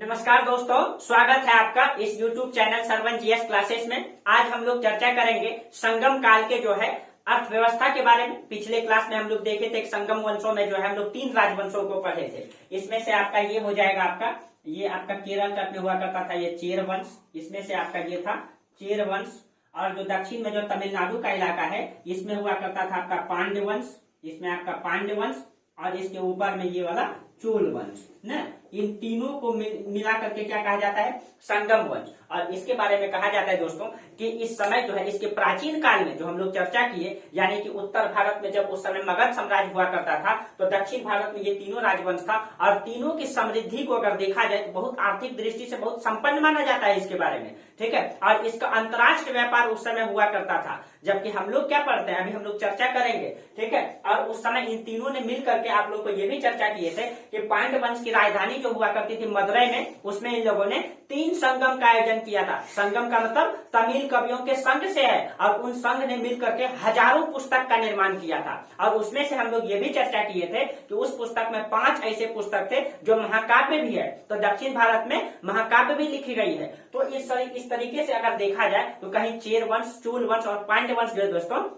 नमस्कार दोस्तों, स्वागत है आपका इस YouTube channel Sarwan GS classes में। आज हम लोग चर्चा करेंगे संगम काल के जो है अर्थव्यवस्था के बारे में। पिछले क्लास में हम लोग देखे थे संगम वंशों में जो है हम लोग 3 राजवंशों को पढ़े थे। इसमें से आपका ये हो जाएगा, ये आपका केरल तट में हुआ करता था ये चेर वंश। इसमें से आपका ये था चेर वंश। और जो दक्षिण में जो तमिलनाडु का इलाका है इसमें हुआ करता था आपका पांड्य वंश। इसमें आपका पांड्य वंश और इसके ऊपर में ये वाला चोल वंश ना। इन तीनों को मिला करके क्या कहा जाता है? संगम वंश। और इसके बारे में कहा जाता है दोस्तों कि इस समय जो है इसके प्राचीन काल में जो हम लोग चर्चा किए, यानी कि उत्तर भारत में जब उस समय मगध साम्राज्य हुआ करता था तो दक्षिण भारत में ये तीनों राजवंश था। और तीनों की समृद्धि को अगर देखा जाए तो बहुत आर्थिक दृष्टि से बहुत संपन्न माना जाता है इसके बारे में, ठीक है। और इसका अंतरराष्ट्रीय व्यापार उस समय हुआ करता था, जबकि हम लोग क्या पढ़ते हैं अभी हम लोग चर्चा करेंगे, ठीक है। और उस समय इन तीनों ने मिल करके आप लोग को ये भी चर्चा किए थे कि पांड्य वंश की राजधानी जो हुआ करती थी मदुरई में, उसमें इन लोगों ने 3 संगम का आयोजन किया था। संगम का मतलब तमिल कवियों के संघ से है, और उन संघ ने मिल करके हजारों पुस्तक का निर्माण किया था। और उसमें से हम लोग ये भी चर्चा किए थे कि उस पुस्तक में 5 ऐसे पुस्तक थे जो महाकाव्य भी है। तो दक्षिण भारत में महाकाव्य भी लिखी गई है। तो इस तरीके से अगर देखा जाए तो कहीं चेर वंश, चूल वंश और पांड्य वंश जो है दोस्तों,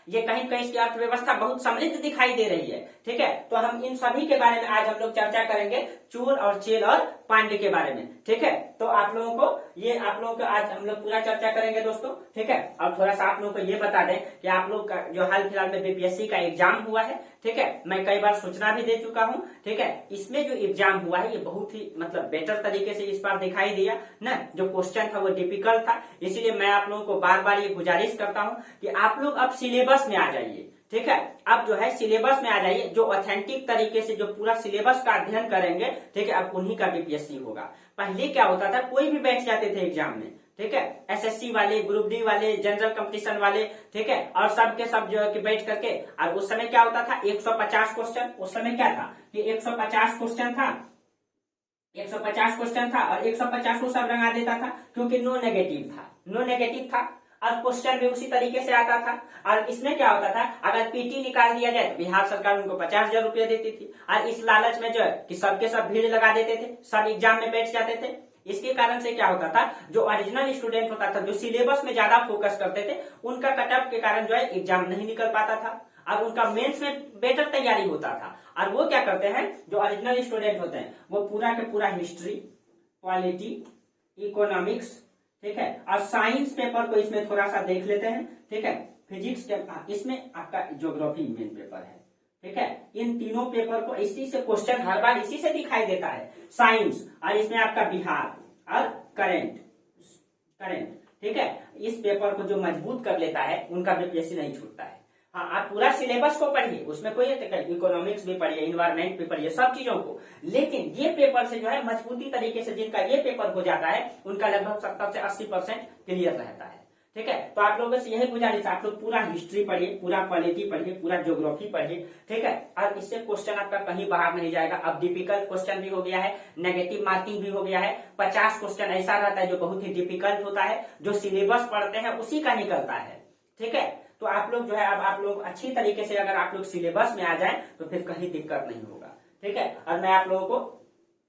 ये कहीं कहीं इसकी अर्थव्यवस्था बहुत समृद्ध दिखाई दे रही है, ठीक है। तो हम इन सभी के बारे में आज हम लोग चर्चा करेंगे, चूल और चेल और पांड्य के बारे में, ठीक है। तो आप लोगों को आज हम लोग पूरा चर्चा करेंगे दोस्तों, ठीक है। और थोड़ा सा आप लोगों को ये बता दें कि आप लोग का जो हाल फिलहाल में बीपीएससी का एग्जाम हुआ है, ठीक है, मैं कई बार सूचना भी दे चुका हूं, ठीक है। इसमें जो एग्जाम हुआ है ये बहुत ही मतलब बेटर तरीके से इस बार दिखाई दिया ना। जो क्वेश्चन था वो डिफिकल्ट था, इसीलिए मैं आप लोगों को बार बार ये गुजारिश करता हूं कि आप लोग अब सिलेबस में आ जाइए, ठीक है। अब जो है सिलेबस में आ जाइए, जो ऑथेंटिक तरीके से जो पूरा सिलेबस का अध्ययन करेंगे, ठीक है, अब उन्हीं का बीपीएससी होगा। पहले क्या होता था, कोई भी बैठ जाते थे एग्जाम में, ठीक है, एसएससी वाले, ग्रुप डी वाले, जनरल कंपटीशन वाले, ठीक है, और सब के सब जो है कि बैठ करके। और उस समय क्या होता था 150 क्वेश्चन। उस समय क्या था कि 150 क्वेश्चन था, 150 क्वेश्चन था और 150 को सब रंगा देता था, क्योंकि नो नेगेटिव था और क्वेश्चन भी उसी तरीके से आता था। और इसमें क्या होता था, अगर पीटी निकाल दिया जाए तो बिहार सरकार उनको 50,000 रुपया देती थी। और इस लालच में जो है कि सबके सब भीड़ लगा देते थे, सब एग्जाम में बैठ जाते थे। इसके कारण से क्या होता था, जो ओरिजिनल स्टूडेंट होता था, जो सिलेबस में ज्यादा फोकस करते थे, उनका कटअप के कारण जो है एग्जाम नहीं निकल पाता था और उनका मेंस में बेटर तैयारी होता था। और वो क्या करते हैं, जो ओरिजिनल स्टूडेंट होते हैं वो पूरा के पूरा हिस्ट्री, पॉलिटी, इकोनॉमिक्स, ठीक है, और साइंस पेपर को इसमें थोड़ा सा देख लेते हैं, ठीक है। फिजिक्स इसमें आपका ज्योग्राफी मेन पेपर है, ठीक है। इन तीनों पेपर को इसी से क्वेश्चन हर बार इसी से दिखाई देता है। साइंस और इसमें आपका बिहार और करंट, ठीक है। इस पेपर को जो मजबूत कर लेता है उनका बीपीएससी नहीं छूटता है। हाँ, आप पूरा सिलेबस को पढ़िए, उसमें कोई इकोनॉमिक्स भी पढ़िए, इन्वायरमेंट भी पढ़िए, सब चीजों को। लेकिन ये पेपर से जो है मजबूती तरीके से जिनका ये पेपर हो जाता है उनका लगभग 70 से 80% क्लियर रहता है, ठीक है। तो आप लोगों से यही गुजारिश है, आप लोग पूरा हिस्ट्री पढ़िए, पूरा पॉलिटी पढ़िए, पूरा ज्योग्राफी पढ़िए, ठीक है। और इससे क्वेश्चन आपका कहीं बाहर नहीं जाएगा। अब डिफिकल्ट क्वेश्चन भी हो गया है, नेगेटिव मार्किंग भी हो गया है। 50 क्वेश्चन ऐसा रहता है जो बहुत ही डिफिकल्ट होता है, जो सिलेबस पढ़ते हैं उसी का निकलता है, ठीक है। तो आप लोग जो है, अब आप लोग अच्छी तरीके से अगर आप लोग सिलेबस में आ जाएं तो फिर कहीं दिक्कत नहीं होगा, ठीक है। और मैं आप लोगों को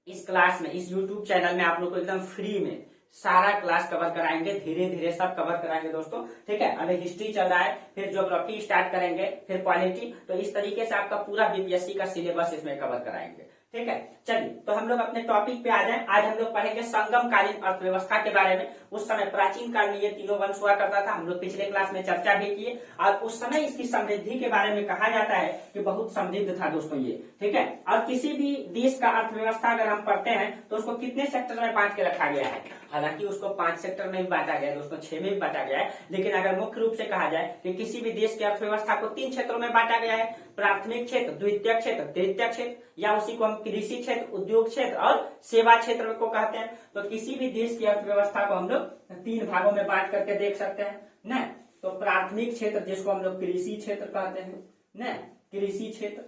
इस क्लास में, इस YouTube चैनल में आप लोग को एकदम फ्री में सारा क्लास कवर कराएंगे, धीरे धीरे सब कवर कराएंगे दोस्तों, ठीक है। अभी हिस्ट्री चल रहा है, फिर ज्योग्राफी स्टार्ट करेंगे, फिर पॉलिटी, तो इस तरीके से आपका पूरा बीपीएससी का सिलेबस इसमें कवर कराएंगे, ठीक है। चलिए तो हम लोग अपने टॉपिक पे आ जाएं। आज हम लोग पढ़ेंगे संगम कालीन अर्थव्यवस्था के बारे में। उस समय प्राचीन काल में ये तीनों वंश हुआ करता था, हम लोग पिछले क्लास में चर्चा भी किए। और उस समय इसकी समृद्धि के बारे में कहा जाता है कि बहुत समृद्ध था दोस्तों ये, ठीक है। और किसी भी देश का अर्थव्यवस्था अगर हम पढ़ते हैं तो उसको कितने सेक्टर में बांट के रखा गया है? हालांकि उसको 5 सेक्टर में भी बांटा गया है दोस्तों, 6 में भी बांटा गया है। लेकिन अगर मुख्य रूप से कहा जाए कि किसी भी देश की अर्थव्यवस्था को 3 क्षेत्रों में बांटा गया है, प्राथमिक क्षेत्र, द्वितीयक क्षेत्र, तृतीयक क्षेत्र, या उसी को हम कृषि क्षेत्र, उद्योग क्षेत्र और सेवा क्षेत्र को कहते हैं। तो किसी भी देश की अर्थव्यवस्था को हम लोग 3 भागों में बांट करके देख सकते हैं ना। तो प्राथमिक क्षेत्र जिसको हम लोग कृषि क्षेत्र कहते हैं ना, कृषि क्षेत्र।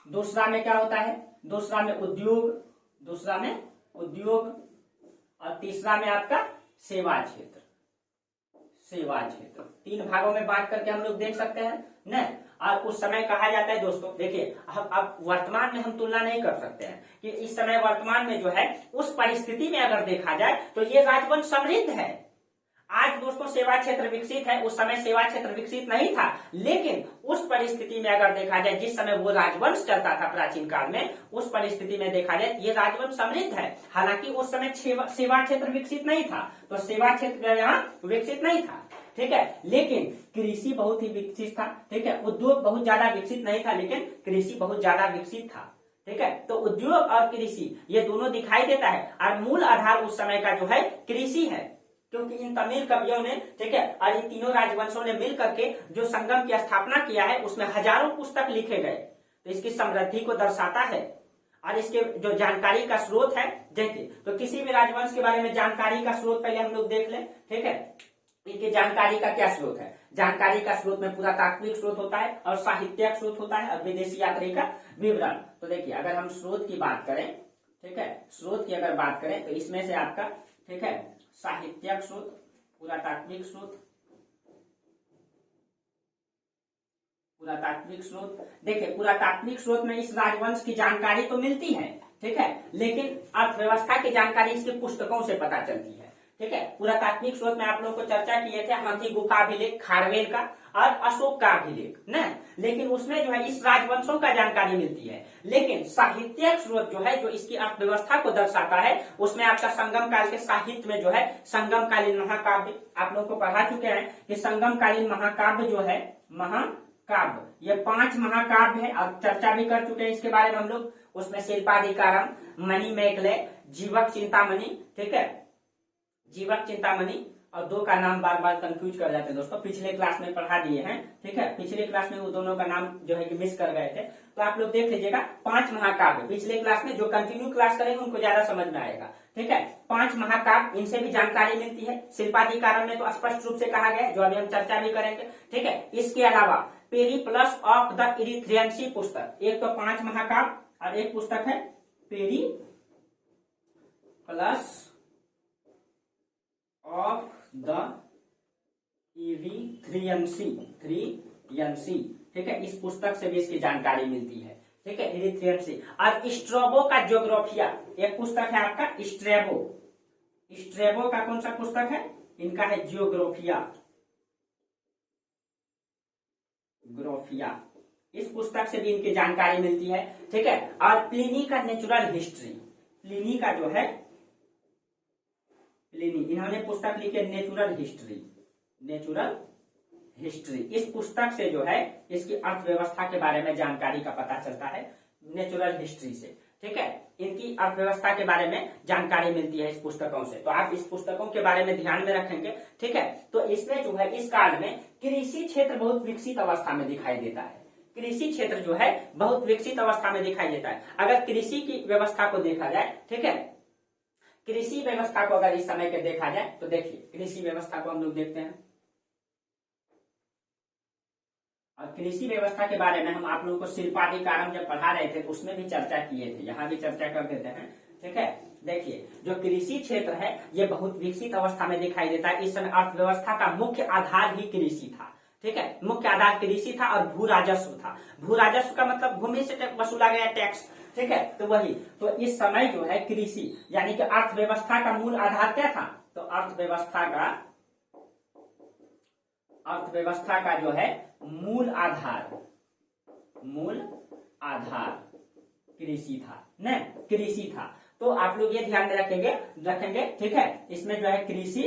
दूसरा में क्या होता है, दूसरा में उद्योग, और तीसरा में आपका सेवा क्षेत्र। 3 भागों में बांट करके हम लोग देख सकते हैं न। और उस समय कहा जाता है दोस्तों, देखिए अब वर्तमान में हम तुलना नहीं कर सकते हैं कि इस समय वर्तमान में जो है उस परिस्थिति में अगर देखा जाए तो ये राजवंश समृद्ध है। आज दोस्तों सेवा क्षेत्र विकसित है, उस समय सेवा क्षेत्र विकसित नहीं था, लेकिन उस परिस्थिति में अगर देखा जाए जिस समय वो राजवंश चलता था प्राचीन काल में, उस परिस्थिति में देखा जाए ये राजवंश समृद्ध है। हालांकि उस समय सेवा क्षेत्र विकसित नहीं था, तो सेवा क्षेत्र यहाँ विकसित नहीं था, ठीक है, लेकिन कृषि बहुत ही विकसित था, ठीक है। उद्योग बहुत ज्यादा विकसित नहीं था, लेकिन कृषि बहुत ज्यादा विकसित था, ठीक है। तो उद्योग और कृषि ये दोनों दिखाई देता है, और मूल आधार उस समय का जो है कृषि है, क्योंकि इन तमिल कवियों ने, ठीक है, और इन तीनों राजवंशों ने मिल करके जो संगम की स्थापना किया है उसमें हजारों पुस्तक लिखे गए, तो इसकी समृद्धि को दर्शाता है। और इसके जो जानकारी का स्रोत है, देखिए, तो किसी भी राजवंश के बारे में जानकारी का स्रोत पहले हम लोग देख लें, ठीक है। इनकी जानकारी का क्या स्रोत है? जानकारी का स्रोत में पुरातात्विक स्रोत होता है और साहित्यिक स्रोत होता है और विदेशी यात्री का विवरण। तो देखिए, अगर हम स्रोत की बात करें, ठीक है, स्रोत की अगर बात करें तो इसमें से आपका, ठीक है, साहित्यिक स्रोत, पुरातात्विक स्रोत, पुरातात्विक स्रोत, देखिए पुरातात्विक स्रोत में इस राजवंश की जानकारी तो मिलती है, ठीक है, लेकिन अर्थव्यवस्था की जानकारी इसकी पुस्तकों से पता चलती है, ठीक है। पुरातात्विक स्रोत में आप लोगों को चर्चा किए थे हाथी गुफा अभिलेख खारवेल का और अशोक का अभिलेख न, लेकिन उसमें जो है इस राजवंशों का जानकारी मिलती है। लेकिन साहित्यिक स्रोत जो है, जो इसकी अर्थव्यवस्था को दर्शाता है, उसमें आपका संगम काल के साहित्य में जो है संगम कालीन महाकाव्य, आप लोग को पढ़ा चुके हैं कि संगम कालीन महाकाव्य जो है, महाकाव्य, ये 5 महाकाव्य है और चर्चा भी कर चुके हैं इसके बारे में हम लोग। उसमें शिल्पाधिकारम, मणिमेखले, जीवक चिंतामणि, ठीक है, जीवक चिंतामणि, और 2 का नाम बार बार कंफ्यूज कर जाते हैं दोस्तों, पिछले क्लास में पढ़ा दिए हैं, ठीक है, पिछले क्लास में वो दोनों का नाम जो है कि मिस कर गए थे, तो आप लोग देख लीजिएगा। 5 महाकाव्य पिछले क्लास में, जो कंटिन्यू क्लास करेंगे उनको ज्यादा समझ में आएगा, ठीक है। 5 महाकाव्य, इनसे भी जानकारी मिलती है। शिल्पाधिकारम में तो स्पष्ट रूप से कहा गया है, जो अभी हम चर्चा भी करेंगे, ठीक है। इसके अलावा पेरिप्लस ऑफ द इरिथ्रियंसी पुस्तक, एक तो 5 महाकाव्य और एक पुस्तक है पेरिप्लस ऑफ द इरिथ्रियंसी, ठीक है, इस पुस्तक से भी इसकी जानकारी मिलती है, ठीक है, इरिथ्रियंसी। और स्ट्रेबो का ज्योग्राफिया, एक पुस्तक है आपका स्ट्रेबो का कौन सा पुस्तक है? इनका है ज्योग्राफिया, इस पुस्तक से भी इनकी जानकारी मिलती है, ठीक है। और प्लिनी का नेचुरल हिस्ट्री, प्लिनी का जो है, प्लिनी, इन्होंने पुस्तक लिखी है नेचुरल हिस्ट्री। इस पुस्तक से जो है इसकी अर्थव्यवस्था के बारे में जानकारी का पता चलता है, नेचुरल हिस्ट्री से, ठीक है। इनकी अर्थव्यवस्था के बारे में जानकारी मिलती है इस पुस्तकों से, तो आप इस पुस्तकों के बारे में ध्यान में रखेंगे, ठीक है। तो इसमें जो है इस काल में कृषि क्षेत्र बहुत विकसित अवस्था में दिखाई देता है, कृषि क्षेत्र जो है बहुत विकसित अवस्था में दिखाई देता है। अगर कृषि की व्यवस्था को देखा जाए, ठीक है, कृषि व्यवस्था को अगर इस समय के देखा जाए तो देखिए, कृषि व्यवस्था को हम लोग देखते हैं, और कृषि व्यवस्था के बारे में हम आप लोगों को शिल्पाधिकारम जब पढ़ा रहे थे तो उसमें भी चर्चा किए थे, यहाँ भी चर्चा कर देते हैं, ठीक है। देखिए, जो कृषि क्षेत्र है ये बहुत विकसित अवस्था में दिखाई देता है। इस समय अर्थव्यवस्था का मुख्य आधार ही कृषि था, ठीक है, मुख्य आधार कृषि था और भू राजस्व था। भू राजस्व का मतलब भूमि से वसूला गया टैक्स, ठीक है, तो वही, तो इस समय जो है कृषि यानी कि अर्थव्यवस्था का मूल आधार क्या था? तो अर्थव्यवस्था का जो है मूल आधार कृषि था न, कृषि था। तो आप लोग ये ध्यान में रखेंगे, ठीक है। इसमें जो है कृषि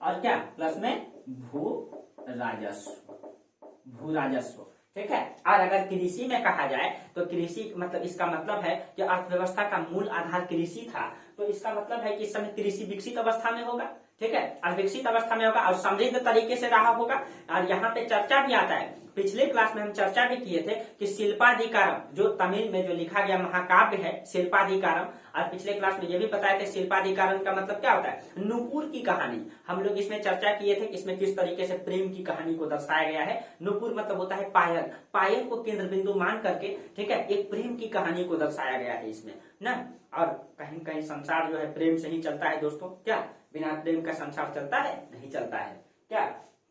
और क्या प्लस में भू राजस्व, ठीक है। और अगर कृषि में कहा जाए तो कृषि मतलब इसका मतलब है कि अर्थव्यवस्था का मूल आधार कृषि था, तो इसका मतलब है कि इस समय कृषि विकसित अवस्था में होगा, ठीक है, और विकसित अवस्था में होगा और समृद्ध तरीके से रहा होगा। और यहाँ पे चर्चा भी आता है, पिछले क्लास में हम चर्चा भी किए थे कि शिल्पाधिकारम जो तमिल में जो लिखा गया महाकाव्य है शिल्पाधिकारम, और पिछले क्लास में ये भी बताए थे शिल्पाधिकारम का मतलब क्या होता है? नुपुर की कहानी। हम लोग इसमें चर्चा किए थे इसमें किस तरीके से प्रेम की कहानी को दर्शाया गया है। नुपुर मतलब होता है पायल को केंद्र बिंदु मान करके, ठीक है, एक प्रेम की कहानी को दर्शाया गया है इसमें ना। और कहीं कहीं संसार जो है प्रेम से ही चलता है दोस्तों, क्या बिना प्रेम का संसार चलता है? नहीं चलता है क्या।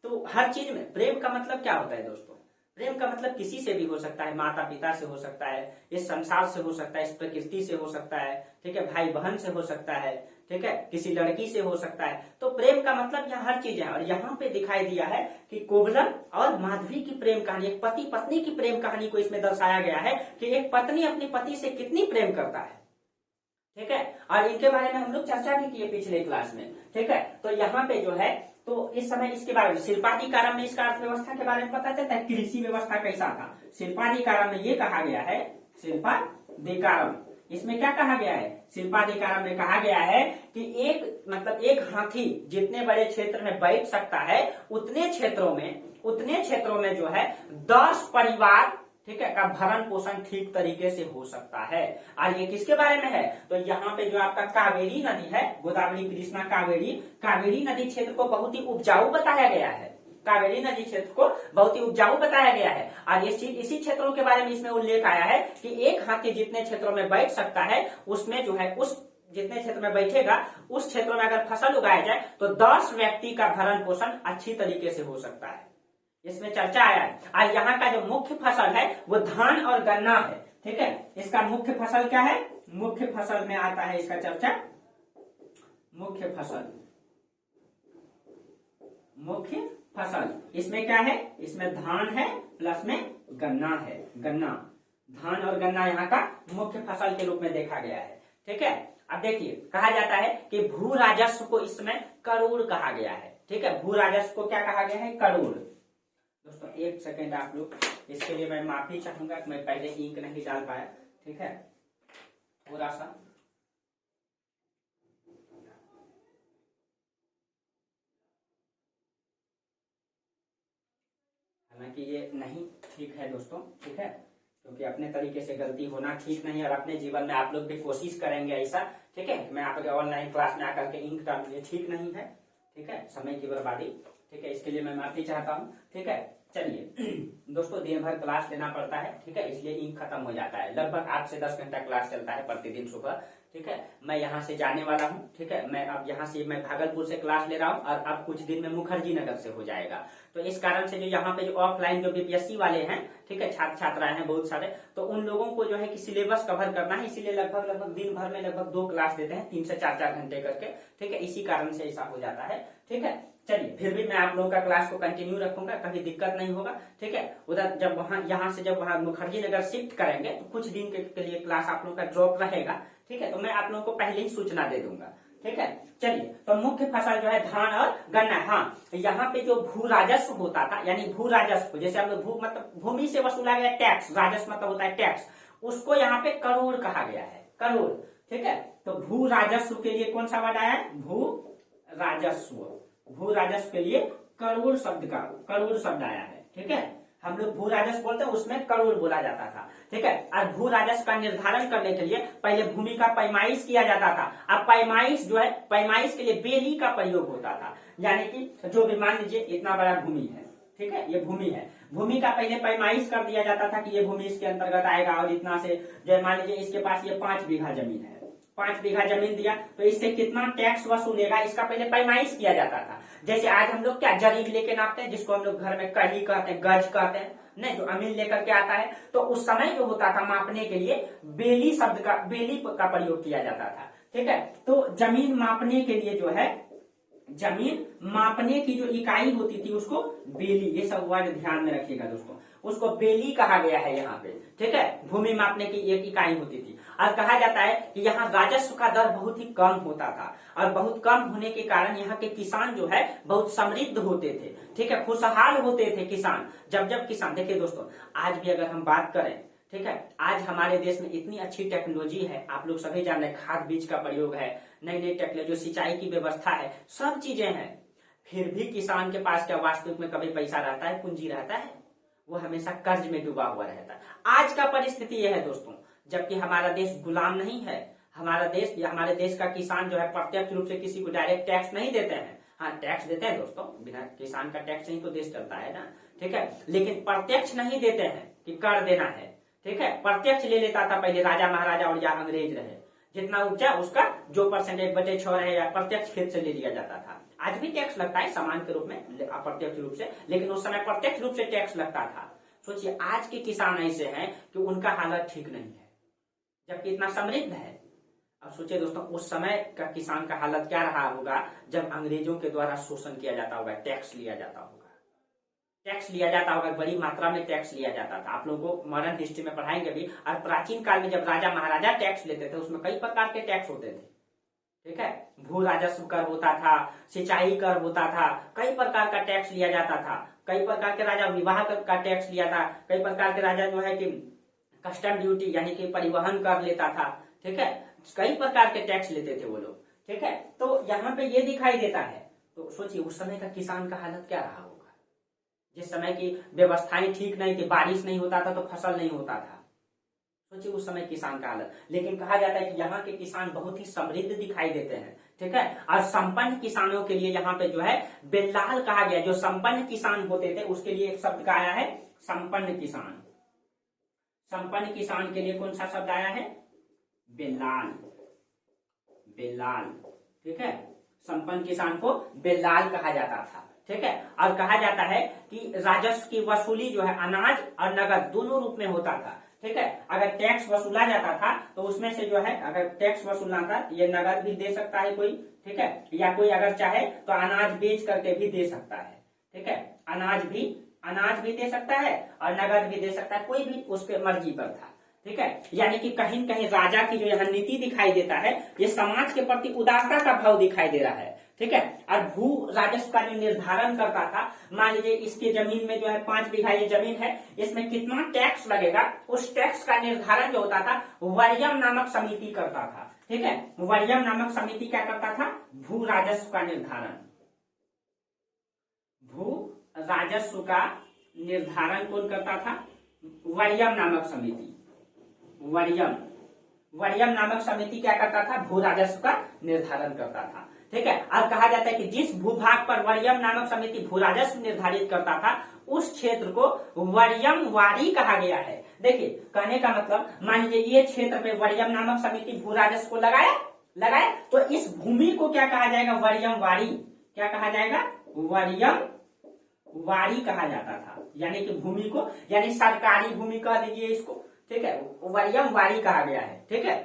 तो हर चीज में प्रेम का मतलब क्या होता है दोस्तों? प्रेम का मतलब किसी से भी हो सकता है, माता पिता से हो सकता है, इस संसार से हो सकता है, इस प्रकृति से हो सकता है, ठीक है, भाई बहन से हो सकता है, ठीक है, किसी लड़की से हो सकता है। तो प्रेम का मतलब यहाँ हर चीज है। और यहाँ पे दिखाई दिया है कि कोवलन और माधवी की प्रेम कहानी, एक पति पत्नी की प्रेम कहानी को इसमें दर्शाया गया है कि एक पत्नी अपने पति से कितनी प्रेम करता है, ठीक है। और इनके बारे में हम लोग चर्चा भी किए पिछले क्लास में, ठीक है। तो यहाँ पे जो है, तो इस समय इसके बारे में शिल्पाधिकारम में इसका अर्थव्यवस्था के बारे में पता चलता है, कृषि व्यवस्था कैसा था। शिल्पाधिकारम में ये कहा गया है, शिल्पाधिकारम इसमें क्या कहा गया है, शिल्पाधिकारम में कहा गया है कि एक हाथी जितने बड़े क्षेत्र में बैठ सकता है उतने क्षेत्रों में जो है 10 परिवार, ठीक है, का भरण पोषण ठीक तरीके से हो सकता है। और ये किसके बारे में है, तो यहाँ पे जो आपका कावेरी नदी है, गोदावरी कृष्णा कावेरी नदी क्षेत्र को बहुत ही उपजाऊ बताया गया है। कावेरी नदी क्षेत्र को बहुत ही उपजाऊ बताया गया है। और इसी क्षेत्रों के बारे में इसमें उल्लेख आया है कि एक हाथी जितने क्षेत्रों में बैठ सकता है उसमें जो है उस जितने क्षेत्र में बैठेगा उस क्षेत्रों में अगर फसल उगाया जाए तो 10 व्यक्ति का भरण पोषण अच्छी तरीके से हो सकता है, इसमें चर्चा आया है। और यहाँ का जो मुख्य फसल है वो धान और गन्ना है, ठीक है। इसका मुख्य फसल क्या है, मुख्य फसल में आता है इसका चर्चा, मुख्य फसल इसमें क्या है, इसमें धान है प्लस में गन्ना है, धान और गन्ना यहाँ का मुख्य फसल के रूप में देखा गया है, ठीक है। अब देखिए कहा जाता है कि भू राजस्व को इस समय करोड़ कहा गया है, ठीक है। भू राजस्व को क्या कहा गया है, करोड़। दोस्तों एक सेकेंड आप लोग, इसके लिए मैं माफी चाहूंगा कि मैं पहले इंक नहीं डाल पाया, ठीक है, थोड़ा सा। हालांकि ये नहीं ठीक है दोस्तों, ठीक है, क्योंकि अपने तरीके से गलती होना ठीक नहीं, और अपने जीवन में आप लोग भी कोशिश करेंगे ऐसा, ठीक है। मैं आपके ऑनलाइन क्लास में आकर के इंक डालूं, ये ठीक नहीं है, ठीक है, समय की बर्बादी, ठीक है, इसके लिए मैं माफी चाहता हूँ, ठीक है। चलिए दोस्तों दिन भर क्लास लेना पड़ता है, ठीक है, इसलिए इंक खत्म हो जाता है। लगभग 8 से 10 घंटा क्लास चलता है प्रतिदिन सुबह, ठीक है। मैं यहाँ से जाने वाला हूँ, ठीक है, मैं अब यहाँ से मैं भागलपुर से क्लास ले रहा हूँ और अब कुछ दिन में मुखर्जी नगर से हो जाएगा। तो इस कारण से जो यहाँ पे जो ऑफलाइन जो बीपीएससी वाले हैं, ठीक है, छात्र छात्राएं हैं बहुत सारे, तो उन लोगों को जो है कि सिलेबस कवर करना है, इसीलिए लगभग दिन भर में लगभग 2 क्लास देते हैं, 3 से 4 घंटे करके, ठीक है, इसी कारण से ऐसा हो जाता है, ठीक है। चलिए फिर भी मैं आप लोगों का क्लास को कंटिन्यू रखूंगा, कभी दिक्कत नहीं होगा, ठीक है। उधर जब यहाँ से जब वहां मुखर्जी नगर शिफ्ट करेंगे तो कुछ दिन के लिए क्लास आप लोगों का ड्रॉप रहेगा, ठीक है, तो मैं आप लोगों को पहले ही सूचना दे दूंगा, ठीक है। चलिए तो मुख्य फसल जो है धान और गन्ना। हाँ, यहाँ पे जो भू राजस्व होता था, यानी भू राजस्व जैसे हम लोग भू मतलब भूमि से वसूला गया टैक्स, राजस्व मतलब होता है टैक्स, उसको यहाँ पे करोड़ कहा गया है, करोड़, ठीक है। तो भू राजस्व के लिए कौन सा वर्ड आया है, भू राजस्व के लिए करोड़ शब्द आया है, ठीक है। हम लोग भू राजस्व बोलते हैं, उसमें करोड़ बोला जाता था, ठीक है। और भू राजस्व का निर्धारण करने के लिए पहले भूमि का पैमाइश किया जाता था। अब पैमाइश जो है, पैमाइश के लिए बेली का प्रयोग होता था, यानी कि जो भी मान लीजिए इतना बड़ा भूमि है, ठीक है, ये भूमि है, भूमि का पहले पैमाइश कर दिया जाता था कि ये भूमि इसके अंतर्गत आएगा, और इतना से जो मान लीजिए इसके पास ये 5 बीघा जमीन है, 5 बीघा जमीन दिया तो इससे कितना टैक्स वसूलेगा, इसका पहले पैमाइश किया जाता था। जैसे आज हम लोग क्या जरीब लेके नापते हैं, जिसको हम लोग घर में कही कहते हैं, गज कहते हैं, नहीं, जो अमीन लेकर के आता है, तो उस समय जो होता था मापने के लिए बेली का प्रयोग किया जाता था, ठीक है। तो जमीन मापने के लिए जो है, जमीन मापने की जो इकाई होती थी उसको बेली, ये सब वर्ड ध्यान में रखिएगा दोस्तों, उसको बेली कहा गया है यहाँ पे, ठीक है। भूमि मापने की एक इकाई होती थी। और कहा जाता है कि यहाँ राजस्व का दर बहुत ही कम होता था, और बहुत कम होने के कारण यहाँ के किसान जो है बहुत समृद्ध होते थे, ठीक है, खुशहाल होते थे किसान। जब किसान, देखिए दोस्तों, आज भी अगर हम बात करें, ठीक है, आज हमारे देश में इतनी अच्छी टेक्नोलॉजी है, आप लोग सभी जान रहे हैं, खाद बीज का प्रयोग है, नई नई टेक्नोलॉजी, सिंचाई की व्यवस्था है, सब चीजें हैं, फिर भी किसान के पास क्या वास्तविक में कभी पैसा रहता है, पूंजी रहता है, वो हमेशा कर्ज में डूबा हुआ रहता है। आज का परिस्थिति यह है दोस्तों, जबकि हमारा देश गुलाम नहीं है, हमारे देश का किसान जो है प्रत्यक्ष रूप से किसी को डायरेक्ट टैक्स नहीं देते हैं। हाँ, टैक्स देते हैं दोस्तों, बिना किसान का टैक्स नहीं तो देश चलता है ना, ठीक है, लेकिन प्रत्यक्ष नहीं देते हैं कि कर देना है, ठीक है। प्रत्यक्ष ले लेता था पहले राजा महाराजा और या अंग्रेज रहे, जितना उपजा उसका जो परसेंटेज 1/6 रहे या प्रत्यक्ष खेत से ले लिया जाता था। आज भी टैक्स लगता है सामान के रूप में, अप्रत्यक्ष रूप से, लेकिन उस समय प्रत्यक्ष रूप से टैक्स लगता था। सोचिए आज के किसान ऐसे हैं कि उनका हालत ठीक नहीं है, जबकि इतना समृद्ध है। अब सोचिए दोस्तों, उस समय का किसान का हालत क्या रहा होगा जब अंग्रेजों के द्वारा शोषण किया जाता होगा, टैक्स लिया जाता होगा, टैक्स लिया जाता होगा, बड़ी मात्रा में टैक्स लिया जाता था। आप लोगों को मॉडर्न हिस्ट्री में पढ़ाएंगे भी। और प्राचीन काल में जब राजा महाराजा टैक्स लेते थे, उसमें कई प्रकार के टैक्स होते थे, ठीक है। भू राजस्व कर होता था, सिंचाई कर होता था, कई प्रकार का टैक्स लिया जाता था। कई प्रकार के राजा विवाह का टैक्स लिया था, कई प्रकार के राजा जो है कि कस्टम ड्यूटी यानी कि परिवहन कर लेता था, ठीक है। कई प्रकार के टैक्स लेते थे वो लोग, ठीक है। तो यहाँ पे ये दिखाई देता है। तो सोचिए उस समय का किसान का हालत क्या रहा होगा, जिस समय की व्यवस्थाएं ठीक नहीं थी, बारिश नहीं होता था तो फसल नहीं होता था। सोचिए उस समय किसान का हालत। लेकिन कहा जाता है कि यहाँ के किसान बहुत ही समृद्ध दिखाई देते हैं, ठीक है। और संपन्न किसानों के लिए यहाँ पे जो है बेल्लाल कहा गया। जो संपन्न किसान होते थे उसके लिए एक शब्द का आया है संपन्न किसान। संपन्न किसान के लिए कौन सा शब्द आया है? बेल्लाल, बेल्लाल, ठीक है। संपन्न किसान को बेल्लाल कहा जाता था, ठीक है। और कहा जाता है कि राजस्व की वसूली जो है अनाज और नगद दोनों रूप में होता था, ठीक है। अगर टैक्स वसूला जाता था तो उसमें से जो है, अगर टैक्स वसूलना था, ये नगद भी दे सकता है कोई, ठीक है, या कोई अगर चाहे तो अनाज बेच करके भी दे सकता है, ठीक है। अनाज भी दे सकता है और नगद भी दे सकता है, कोई भी उस पर मर्जी पर था, ठीक है। यानी कि कहीं कहीं राजा की जो यहाँ नीति दिखाई देता है, ये समाज के प्रति उदारता का भाव दिखाई दे रहा है, ठीक है। और भू राजस्व का निर्धारण करता था। मान लीजिए इसके जमीन में जो है 5 बीघा ये जमीन है, इसमें कितना टैक्स लगेगा, उस टैक्स का निर्धारण जो होता था वरियम नामक समिति करता था, ठीक है। वरियम नामक समिति क्या करता था? भू राजस्व का निर्धारण। भू राजस्व का निर्धारण कौन करता था? वरियम नामक समिति। वरियम नामक समिति क्या करता था? भू राजस्व का निर्धारण करता था, ठीक है। और कहा जाता है कि जिस भूभाग पर वरियम नामक समिति भू राजस्व निर्धारित करता था, उस क्षेत्र को वरियम वारी कहा गया है। देखिए कहने का मतलब, मान लीजिए ये क्षेत्र में वरियम नामक समिति भू राजस्व को लगाए तो इस भूमि को क्या कहा जाएगा? वरियम वारी। क्या कहा जाएगा? वरियम वारी कहा जाता था। यानी कि भूमि को, यानी सरकारी भूमि कह दीजिए इसको, ठीक है, वरियम वारी कहा गया है, ठीक है।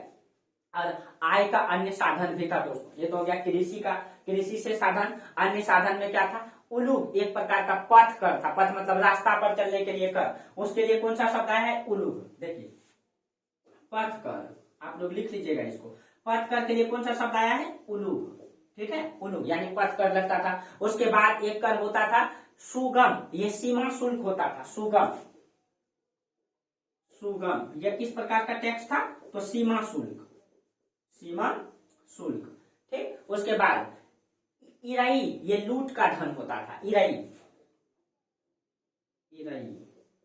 और आय का अन्य साधन भी था दोस्तों। ये तो हो गया कृषि का, कृषि से साधन। अन्य साधन में क्या था? उलूब, एक प्रकार का पथ कर था। पथ मतलब रास्ता पर चलने के लिए कर, उसके लिए कौन सा शब्द आया है? उलूब। देखिए पथ कर, आप लोग लिख लीजिएगा इसको। पथ कर के लिए कौन सा शब्द आया है? उलूब, ठीक है, उलूब यानी पथ कर लगता था। उसके बाद एक कर होता था सुगम, ये सीमा शुल्क होता था। सुगम यह किस प्रकार का टैक्स था? तो सीमा शुल्क, ठीक। उसके बाद इराई, ये लूट का धन होता था। इराई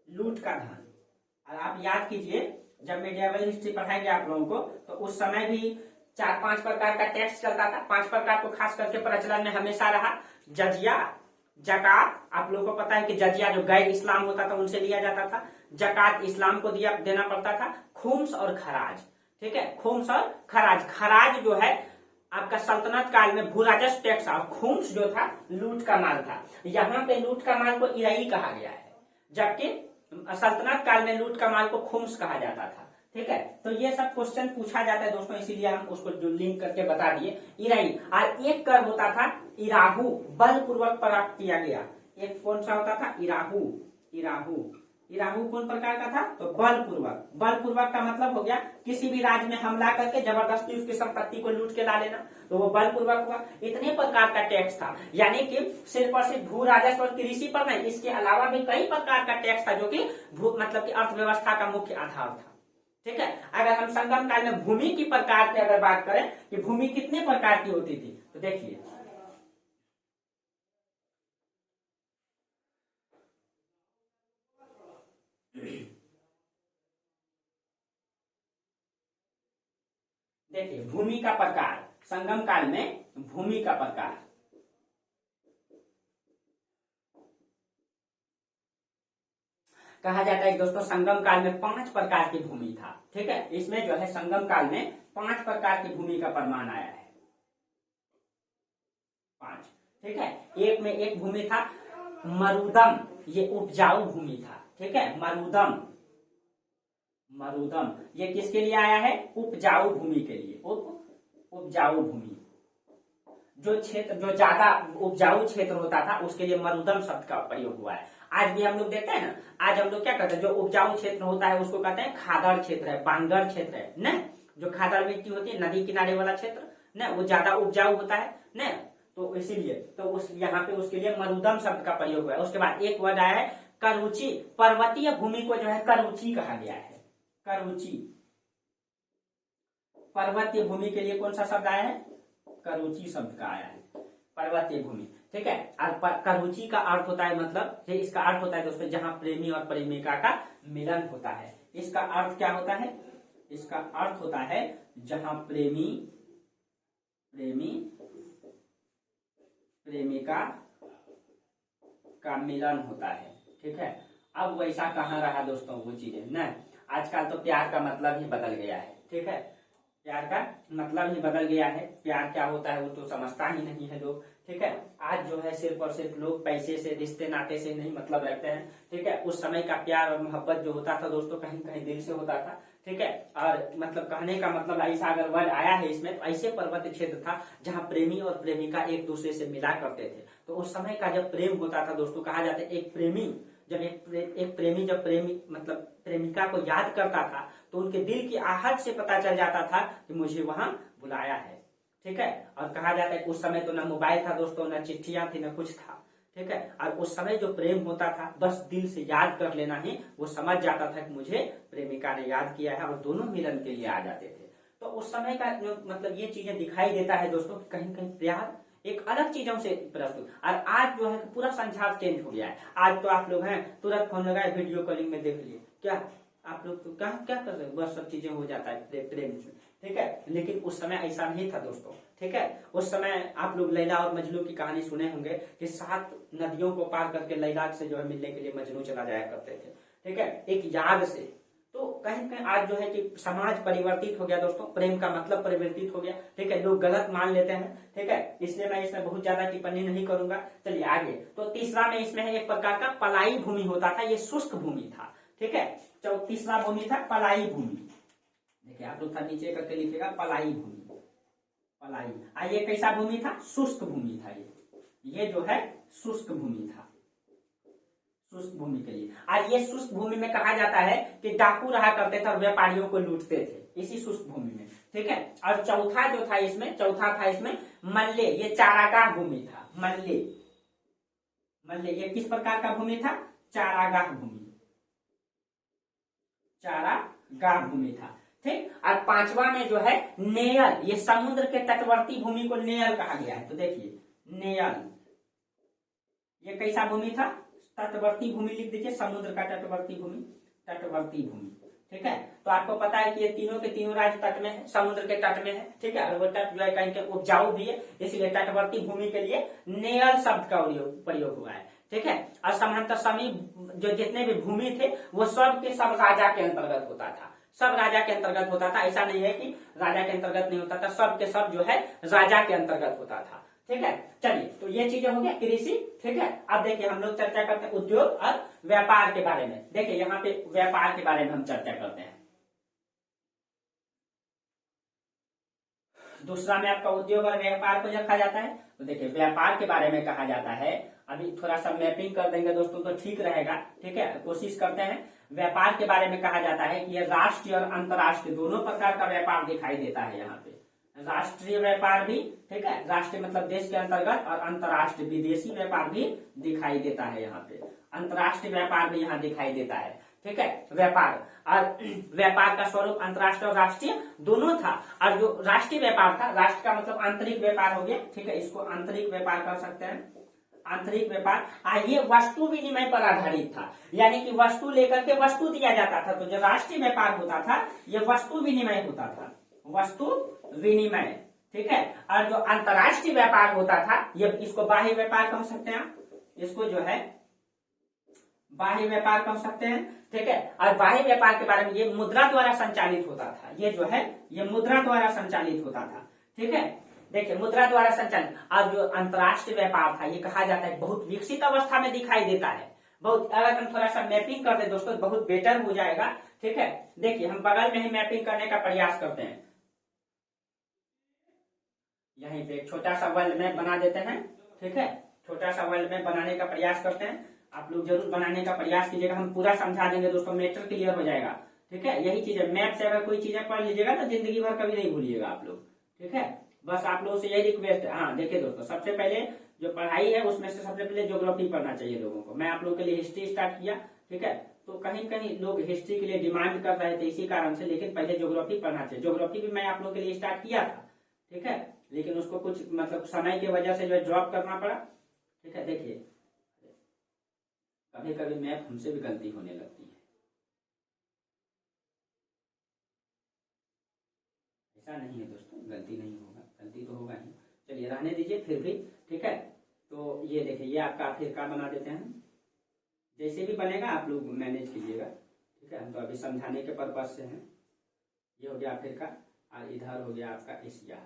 लूट का धन। और आप याद कीजिए, जब मेडिएवल हिस्ट्री पढ़ाएंगे आप लोगों को, तो उस समय भी 4-5 प्रकार का टैक्स चलता था। 5 प्रकार को खास करके प्रचलन में हमेशा रहा। जजिया, जकात, आप लोगों को पता है कि जजिया जो गैर इस्लाम होता था उनसे लिया जाता था। जकात इस्लाम को देना पड़ता था। खुम्स और खराज, ठीक है, खुम्स और खराज। खराज जो है आपका सल्तनत काल में भू राजस्व टैक्स, और खुम्स जो था लूट का माल था। यहाँ पे लूट का माल को इराई कहा गया है, जबकि सल्तनत काल में लूट का माल को खुम्स कहा जाता था, ठीक है। तो ये सब क्वेश्चन पूछा जाता है दोस्तों, इसीलिए हम उसको जो लिंक करके बता दिए। इराई। और एक कर होता था इराहू, बलपूर्वक प्राप्त किया गया। एक कौन सा होता था? इराहू कौन प्रकार का था? तो बलपूर्वक। बलपूर्वक का मतलब हो गया किसी भी राज्य में हमला करके जबरदस्ती उसकी संपत्ति को लूट के ला लेना, तो वो बलपूर्वक हुआ। इतने प्रकार का टैक्स था, यानी कि सिर्फ और सिर्फ भू राजस्व और कृषि पर नहीं, इसके अलावा भी कई प्रकार का टैक्स था, जो कि भू मतलब की अर्थव्यवस्था का मुख्य आधार था, ठीक है। अगर हम संगम काल में भूमि की प्रकार की अगर बात करें कि भूमि कितने प्रकार की होती थी, तो देखिए भूमि का प्रकार, संगम काल में भूमि का प्रकार। कहा जाता है दोस्तों संगम काल में 5 प्रकार की भूमि था, ठीक है। इसमें जो है संगम काल में 5 प्रकार की भूमि का प्रमाण आया है, 5, ठीक है। एक में एक भूमि था मरुदम, ये उपजाऊ भूमि था, ठीक है, मरुदम, मरुदम ये किसके लिए आया है? उपजाऊ भूमि के लिए, उपजाऊ भूमि, जो क्षेत्र जो ज्यादा उपजाऊ क्षेत्र होता था उसके लिए मरुदम शब्द का प्रयोग हुआ है। आज भी हम लोग देखते हैं ना, आज हम लोग क्या करते हैं, जो उपजाऊ क्षेत्र होता है उसको कहते हैं खादड़ क्षेत्र है, बांगर क्षेत्र है न, जो खादड़ मिट्टी होती है नदी किनारे वाला क्षेत्र न, वो ज्यादा उपजाऊ होता है न, तो इसीलिए तो उस यहाँ पे उसके लिए मरुदम शब्द का प्रयोग हुआ है। उसके बाद एक वर्ड आया है करुचि, पर्वतीय भूमि को जो है करुचि कहा गया है, करुचि, पर्वतीय भूमि के लिए कौन सा शब्द आया है? करुचि शब्द का आया है, पर्वतीय भूमि, ठीक है। और करुचि का अर्थ होता है, मतलब इसका अर्थ होता है दोस्तों जहां प्रेमी और प्रेमिका का मिलन होता है। इसका अर्थ क्या होता है? इसका अर्थ होता है जहां प्रेमिका का मिलन होता है, ठीक है। अब वैसा कहाँ रहा दोस्तों वो चीजें न, आजकल तो प्यार का मतलब ही बदल गया है, ठीक है, प्यार का मतलब ही बदल गया है। प्यार क्या होता है वो तो समझता ही नहीं है लोग, ठीक है। आज जो है सिर्फ और सिर्फ लोग पैसे से, रिश्ते नाते से नहीं मतलब रखते हैं, ठीक है। उस समय का प्यार और मोहब्बत जो होता था दोस्तों कहीं कहीं दिल से होता था, ठीक है। और मतलब कहने का मतलब ऐसा अगर वर्ड आया है इसमें, ऐसे पर्वत क्षेत्र था जहाँ प्रेमी और प्रेमिका एक दूसरे से मिला करते थे। तो उस समय का जब प्रेम होता था दोस्तों, कहा जाता है एक प्रेमी जब एक प्रेमी जब मतलब प्रेमिका को याद करता था तो उनके दिल की आहट से पता चल जाता था कि मुझे वहां बुलाया है, ठीक है। और कहा जाता है उस समय तो ना मोबाइल था दोस्तों, ना चिट्ठियां थी, ना कुछ था, ठीक है। और उस समय जो प्रेम होता था बस दिल से याद कर लेना ही वो समझ जाता था कि मुझे प्रेमिका ने याद किया है, और दोनों मिलन के लिए आ जाते थे। तो उस समय का जो मतलब ये चीजें दिखाई देता है दोस्तों, कहीं कहीं प्यार एक अलग चीजों से प्रस्तुत। और आज जो है पूरा संसार चेंज हो गया है। आज तो आप लोग हैं तुरंत फोन लगाए वीडियो कॉलिंग में देख लिए, क्या आप लोग तो क्या कर रहे हो, बस सब चीजें हो जाता है प्रेम से, ठीक है। लेकिन उस समय ऐसा नहीं था दोस्तों, ठीक है। उस समय आप लोग लैला और मजनू की कहानी सुने होंगे कि 7 नदियों को पार करके लैला से जो है मिलने के लिए मजनू चला जाया करते थे, ठीक है, एक याद से। तो कहीं कहीं आज जो है कि समाज परिवर्तित हो गया दोस्तों, प्रेम का मतलब परिवर्तित हो गया, ठीक है। लोग गलत मान लेते हैं, ठीक है, इसलिए मैं इसमें बहुत ज्यादा टिप्पणी नहीं करूंगा। चलिए आगे। तो तीसरा में इसमें है एक प्रकार का पलाई भूमि होता था, ये शुष्क भूमि था, ठीक है। तीसरा भूमि था पलाई भूमि, देखिए आप लोग था नीचे करके लिखेगा पलाई भूमि, पलाई। ये कैसा भूमि था? शुष्क भूमि था। ये जो है शुष्क भूमि था, शुष्क भूमि के लिए। और ये शुष्क भूमि में कहा जाता है कि डाकू रहा करते थे और व्यापारियों को लूटते थे इसी शुष्क भूमि में, ठीक है। और चौथा था इसमें मल्ले, ये चारागाह भूमि था। मल्ले ये किस प्रकार का भूमि था? चारागाह भूमि था, ठीक। और पांचवा में जो है नेयल, ये समुद्र के तटवर्ती भूमि को नेयल कहा गया है। तो देखिए नेयल ये कैसा भूमि था? तटवर्ती भूमि लिख दीजिए, समुद्र का तटवर्ती भूमि, ठीक है। तो आपको पता है कि ये तीनों के तीनों राज्य तट में है, समुद्र के तट में है, ठीक है। और वो तट जो है कहीं के उपजाऊ भी है, इसलिए तटवर्ती भूमि के लिए नेयल शब्द का प्रयोग हुआ है, ठीक है। और समांतर समीप जो जितने भी भूमि थे वो सब के सब राजा के अंतर्गत होता था, सब राजा के अंतर्गत होता था। ऐसा नहीं है कि राजा के अंतर्गत नहीं होता था, सब के सब जो है राजा के अंतर्गत होता था, ठीक है। चलिए तो ये चीजें हो गया कृषि, ठीक है। अब देखिए हम लोग चर्चा करते हैं उद्योग और व्यापार के बारे में। देखिए यहाँ पे व्यापार के बारे में हम चर्चा करते हैं। दूसरा में आपका उद्योग और व्यापार को रखा जाता है। तो देखिए व्यापार के बारे में कहा जाता है, अभी थोड़ा सा मैपिंग कर देंगे दोस्तों तो ठीक रहेगा, ठीक है। कोशिश करते हैं। व्यापार के बारे में कहा जाता है कि ये राष्ट्रीय और अंतर्राष्ट्रीय दोनों प्रकार का व्यापार दिखाई देता है यहाँ पे। राष्ट्रीय व्यापार भी, ठीक है, राष्ट्रीय मतलब देश के अंतर्गत, और अंतर्राष्ट्रीय विदेशी व्यापार भी दिखाई देता है यहाँ पे। अंतर्राष्ट्रीय व्यापार भी यहाँ दिखाई देता है, ठीक है। व्यापार और व्यापार का स्वरूप अंतर्राष्ट्रीय और राष्ट्रीय दोनों था। और जो राष्ट्रीय व्यापार था, राष्ट्र का मतलब आंतरिक व्यापार हो गया, ठीक है, इसको आंतरिक व्यापार कर सकते हैं। आंतरिक व्यापार ये वस्तु विनिमय पर आधारित था, यानी कि वस्तु लेकर के वस्तु दिया जाता था। तो जो राष्ट्रीय व्यापार होता था ये वस्तु विनिमय होता था, वस्तु विनिमय, ठीक है। और जो अंतर्राष्ट्रीय व्यापार होता था ये इसको बाह्य व्यापार कह सकते हैं, इसको जो है बाह्य व्यापार कह सकते हैं, ठीक है। और बाह्य व्यापार के बारे में ये मुद्रा द्वारा संचालित होता था, ये जो है ये मुद्रा द्वारा संचालित होता था, ठीक है। देखिए मुद्रा द्वारा संचालित। और जो अंतर्राष्ट्रीय व्यापार था ये कहा जाता है बहुत विकसित अवस्था में दिखाई देता है, बहुत अगर हम थोड़ा सा मैपिंग कर दे दोस्तों बहुत बेटर हो जाएगा। ठीक है, देखिए हम बगल में ही मैपिंग करने का प्रयास करते हैं। यहीं पे एक छोटा सा वर्ल्ड मैप बना देते हैं। ठीक है, छोटा सा वर्ल्ड मैप बनाने का प्रयास करते हैं। आप लोग जरूर बनाने का प्रयास कीजिएगा, हम पूरा समझा देंगे दोस्तों, मैटर क्लियर हो जाएगा। ठीक है, यही चीज है, मैप से अगर कोई चीजें पढ़ लीजिएगा तो जिंदगी भर कभी नहीं भूलिएगा आप लोग। ठीक है, बस आप लोगों से यही रिक्वेस्ट है। हाँ देखिए दोस्तों, सबसे पहले जो पढ़ाई है उसमें से सबसे पहले ज्योग्राफी पढ़ना चाहिए लोगों को। मैं आप लोगों के लिए हिस्ट्री स्टार्ट किया। ठीक है, तो कहीं कहीं लोग हिस्ट्री के लिए डिमांड कर रहे थे इसी कारण से, लेकिन पहले ज्योग्राफी पढ़ना चाहिए। ज्योग्राफी भी मैं आप लोगों के लिए स्टार्ट किया था। ठीक है, लेकिन उसको कुछ मतलब समय की वजह से जो है ड्रॉप करना पड़ा। ठीक है, देखिए कभी कभी मैप हमसे भी गलती होने लगती है, ऐसा नहीं है दोस्तों, गलती नहीं होगा, गलती तो होगा ही। चलिए रहने दीजिए फिर भी। ठीक है, तो ये देखिए ये आपका आफ्रिका बना देते हैं। जैसे भी बनेगा आप लोग मैनेज कीजिएगा। ठीक है, हम तो अभी समझाने के पर्पज से हैं। ये हो गया अफ्रीका और इधर हो गया आपका एशिया,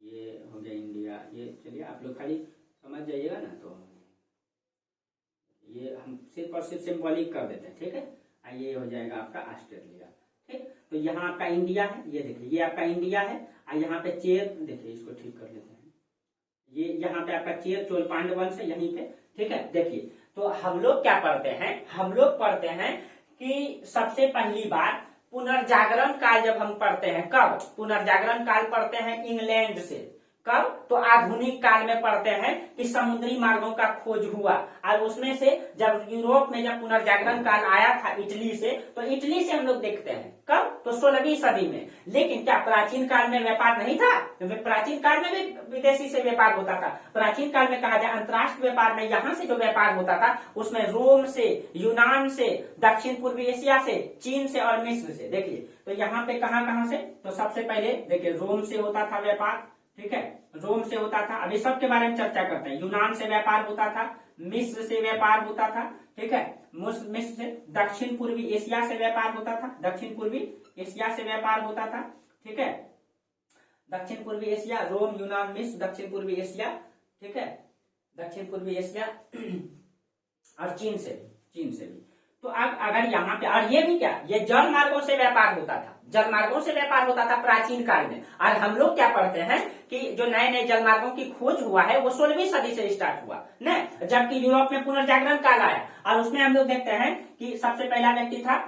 ये हो गया इंडिया। ये चलिए आप लोग खाली समझ जाइएगा ना, तो ये हम सिर्फ और सिर्फ सिंबॉलिक कर देते हैं। ठीक है, और ये हो जाएगा आपका ऑस्ट्रेलिया। ठीक, तो यहाँ आपका इंडिया है, ये देखिए ये आपका इंडिया है। और यहाँ पे चेर, देखिए इसको ठीक कर लेते हैं, ये यहाँ पे आपका चेर चोल पांड्य वंश है यहीं पे। ठीक है, देखिए तो हम लोग क्या पढ़ते हैं, हम लोग पढ़ते हैं कि सबसे पहली बार पुनर्जागरण काल जब हम पढ़ते हैं, कब पुनर्जागरण काल पढ़ते हैं इंग्लैंड से, कब तो आधुनिक काल में पढ़ते हैं कि समुद्री मार्गों का खोज हुआ। और उसमें से जब यूरोप में जब पुनर्जागरण काल आया था इटली से, तो इटली से हम लोग देखते हैं कब तो 16वीं सदी में। लेकिन क्या प्राचीन काल में व्यापार नहीं था? प्राचीन काल में भी विदेशी से व्यापार होता था। प्राचीन काल में कहा जाए अंतर्राष्ट्रीय व्यापार में यहाँ से जो व्यापार होता था उसमें रोम से, यूनान से, दक्षिण पूर्वी एशिया से, चीन से और मिस्र से। देखिए तो यहाँ पे कहाँ से, तो सबसे पहले देखिए रोम से होता था व्यापार। ठीक है, रोम से होता था। अभी सबके बारे में चर्चा करते हैं। यूनान से व्यापार होता था, मिस्र से व्यापार होता था। ठीक है, मिस्र से दक्षिण पूर्वी एशिया से व्यापार होता था, दक्षिण पूर्वी एशिया से व्यापार होता था। ठीक है, दक्षिण पूर्वी एशिया, रोम, यूनान, मिस्र, दक्षिण पूर्वी एशिया। ठीक है, दक्षिण पूर्वी एशिया और चीन से भी। तो अब अगर यहाँ पे, और ये भी क्या, ये जल मार्गों से व्यापार होता था, जल मार्गों से व्यापार होता था प्राचीन काल में। और हम लोग क्या पढ़ते हैं कि जो नए नए जल मार्गों की खोज हुआ है वो 16वीं सदी से स्टार्ट हुआ न, जबकि यूरोप में पुनर्जागरण काल आया। और उसमें हम लोग देखते हैं कि सबसे पहला व्यक्ति था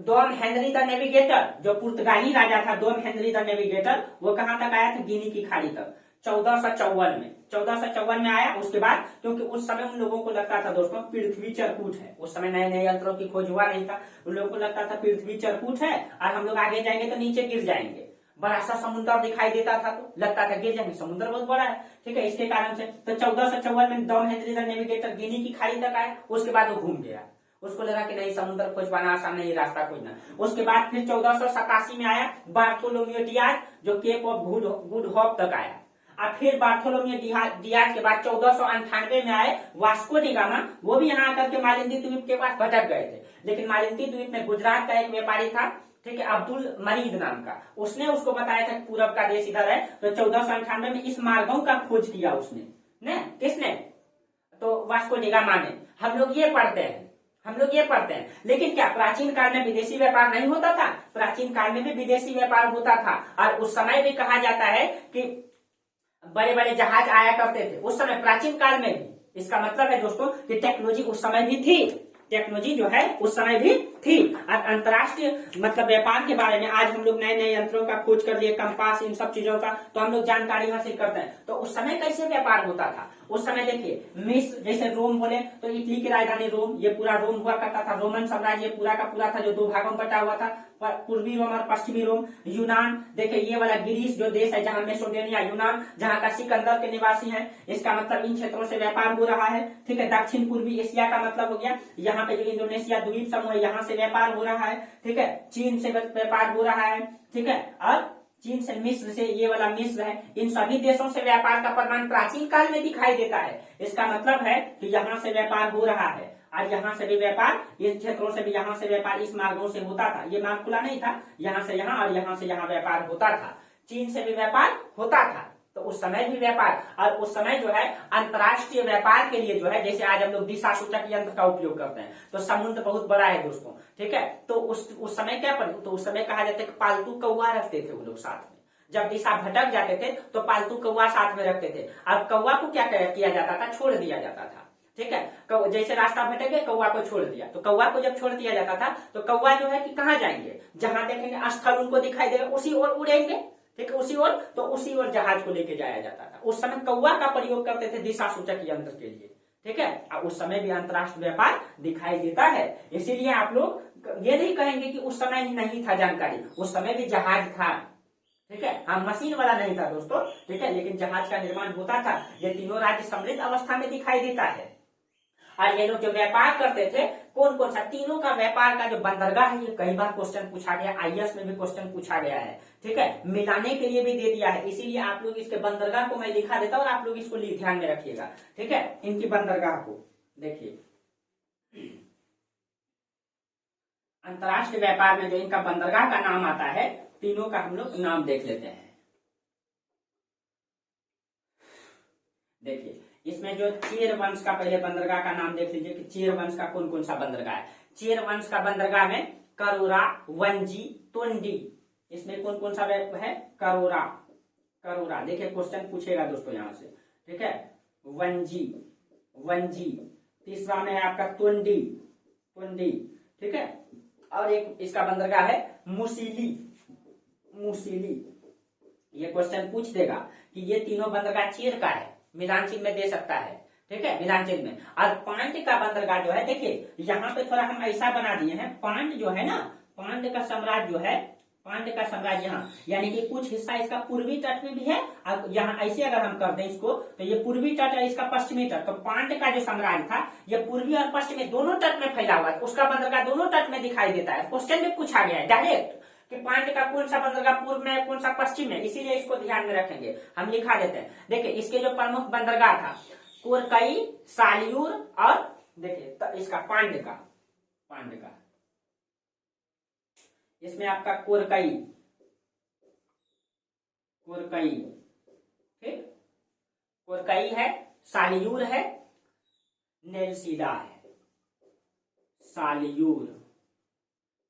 डॉन हेनरी द नेविगेटर, जो पुर्तगाली राजा था डॉन हेनरी द नेविगेटर। वो कहां तक आया था? गिनी की खाड़ी तक, 1454 में आया। उसके बाद क्योंकि उस समय उन लोगों को लगता था दोस्तों पृथ्वी चरकूट है, उस समय नए नए यंत्रों की खोज हुआ नहीं था, उन लोगों को लगता था पृथ्वी चरकूट है और हम लोग आगे जाएंगे तो नीचे गिर जाएंगे। बड़ा सा समुद्र दिखाई देता था तो लगता था गिर जाएंगे, समुद्र बहुत बड़ा है। ठीक है, इसके कारण से तो 1454 में डॉन हेनरी द नेविगेटर गिनी की खाड़ी तक आया। उसके बाद वो घूम गया, उसको लगा कि नहीं समुद्र खोज पाना आसान नहीं, रास्ता खोजना। उसके बाद फिर 1487 में आया बार्थोलोमियो डियाज, जो केप ऑफ गुड होप तक आया। और फिर बार्थोलोमियो डियाज के बाद 1498 में आए वास्को डी गामा। वो भी यहाँ आकर के मालिंदी द्वीप के पास भटक गए थे, लेकिन मालिंदी द्वीप में गुजरात का एक व्यापारी था, ठीक है, अब्दुल मरीद नाम का, उसने उसको बताया था पूरब का देश इधर है। तो 1498 में इस मार्गों का खोज किया उसने, ने किसने? तो वास्को डी गामा ने। हम लोग ये पढ़ते हैं, लेकिन क्या प्राचीन काल में विदेशी व्यापार नहीं होता था? प्राचीन काल में भी विदेशी व्यापार होता था। और उस समय भी कहा जाता है कि बड़े बड़े जहाज आया करते थे उस समय, प्राचीन काल में भी। इसका मतलब है दोस्तों कि टेक्नोलॉजी उस समय भी थी, टेक्नोलॉजी जो है उस समय भी थी। और अंतर्राष्ट्रीय मतलब व्यापार के बारे में आज हम लोग नए नए यंत्रों का खोज कर लिए, कंपास, इन सब चीजों का, तो हम लोग जानकारी हासिल करते हैं। तो उस समय कैसे व्यापार होता था? उस समय देखिए मिस्र, जैसे रोम बोले तो इटली की राजधानी रोम, ये पूरा रोम हुआ करता था। रोमन साम्राज्य पूरा का पूरा था जो दो भागों में बटा हुआ था, पूर्वी रोम और पश्चिमी रोम। यूनान देखिए ये वाला ग्रीस जो देश है, जहाँ मेसोपोटामिया यूनान, जहाँ का सिकंदर के निवासी हैं, इसका मतलब इन क्षेत्रों से व्यापार हो रहा है। ठीक है, दक्षिण पूर्वी एशिया का मतलब हो गया यहाँ पे जो इंडोनेशिया द्वीप समूह है, यहाँ से व्यापार हो रहा है। ठीक है, चीन से व्यापार हो रहा है। ठीक है, और चीन से, मिस्र से, ये वाला मिस्र है, इन सभी देशों से व्यापार का प्रमाण प्राचीन काल में दिखाई देता है। इसका मतलब है कि यहाँ से व्यापार हो रहा है और यहाँ से भी व्यापार, इन क्षेत्रों से भी यहाँ से व्यापार इस मार्गों से होता था। ये मार्ग खुला नहीं था, यहाँ से यहाँ और यहाँ से यहाँ व्यापार होता था। चीन से भी व्यापार होता था। तो तो उस समय भी व्यापार, और उस समय जो है अंतर्राष्ट्रीय व्यापार के लिए जो है, जैसे आज हम लोग दिशा सूचक यंत्र का उपयोग करते हैं, तो समुद्र बहुत बड़ा है दोस्तों, ठीक है, तो उस समय क्या पर, तो उस समय कहा जाता है कि पालतू कौवा रखते थे वो लोग साथ में, जब दिशा भटक जाते थे तो पालतू कौवा साथ में रखते थे। अब कौवा को क्या किया जाता था, छोड़ दिया जाता था, ठीक है, जैसे रास्ता भटक गया कौवा को छोड़ दिया, तो कौवा को जब छोड़ दिया जाता था तो कौवा जो है कि कहाँ जाएंगे, जहां देखेंगे स्थल उनको दिखाई देगा उसी ओर उड़ेंगे, ठीक है, उसी ओर, तो उसी ओर जहाज को लेके जाया जाता था। उस समय कौवा का प्रयोग करते थे दिशा सूचक यंत्र के लिए, ठीक है, और उस समय भी अंतर्राष्ट्रीय व्यापार दिखाई देता है। इसीलिए आप लोग ये नहीं कहेंगे कि उस समय नहीं था जानकारी, उस समय भी जहाज था, ठीक है, हाँ मशीन वाला नहीं था दोस्तों, ठीक है, लेकिन जहाज का निर्माण होता था। ये तीनों राज्य समृद्ध अवस्था में दिखाई देता है। और ये लोग जो व्यापार करते थे, कौन कौन सा, तीनों का व्यापार का जो बंदरगाह है, ये कई बार क्वेश्चन पूछा गया, आईएएस में भी क्वेश्चन पूछा गया है, ठीक है, मिलाने के लिए भी दे दिया है, इसीलिए आप लोग इसके बंदरगाह को मैं लिखा देता हूं और आप लोग इसको ध्यान में रखिएगा, ठीक है, इनकी बंदरगाह को देखिए। अंतर्राष्ट्रीय व्यापार में जो इनका बंदरगाह का नाम आता है, तीनों का हम लोग नाम देख लेते हैं। देखिए इसमें जो चेर वंश का पहले बंदरगाह का नाम देख लीजिए कि चेर वंश का कौन कौन सा बंदरगाह है। चेर वंश का बंदरगाह में करोरा, वंजी, तुंडी, इसमें कौन कौन सा है, करोरा, करोरा, देखिए क्वेश्चन पूछेगा दोस्तों यहां से, ठीक है, वंजी, वंजी, तीसरा में है आपका तुंडी, तुंडी, ठीक है, और एक इसका बंदरगाह है मुसीली, मुसीली। ये क्वेश्चन पूछ देगा कि ये तीनों बंदरगाह चीर का है, मिलान चिन्ह में दे सकता है, ठीक है, मिलान चिन्ह में। और पांड्य का बंदरगाह जो है, देखिए यहाँ पे थोड़ा हम ऐसा बना दिए हैं, पांड्य जो है ना, पांड्य का साम्राज्य जो है, पांड्य का साम्राज्य यहाँ, यानी कि कुछ हिस्सा इसका पूर्वी तट में भी है, और यहाँ ऐसे अगर हम कर दें इसको, तो ये पूर्वी तट है, इसका पश्चिमी तट, तो पांड्य का जो साम्राज्य था ये पूर्वी और पश्चिमी दोनों तट में फैला हुआ है, उसका बंदरगाह दोनों तट में दिखाई देता है। क्वेश्चन में पूछा गया है डायरेक्ट कि पांड्य का कौन सा बंदरगाह पूर्व में है, कौन सा पश्चिम में, इसीलिए इसको ध्यान में रखेंगे, हम लिखा देते हैं। देखिए इसके जो प्रमुख बंदरगाह था, कोरकई, सालियूर, और देखिए तो इसका पांड्य का, पांड्य का, इसमें आपका कोरकई, कोरकई, ठीक, कोरकई है, सालियूर है, नेलसीडा है, सालियूर,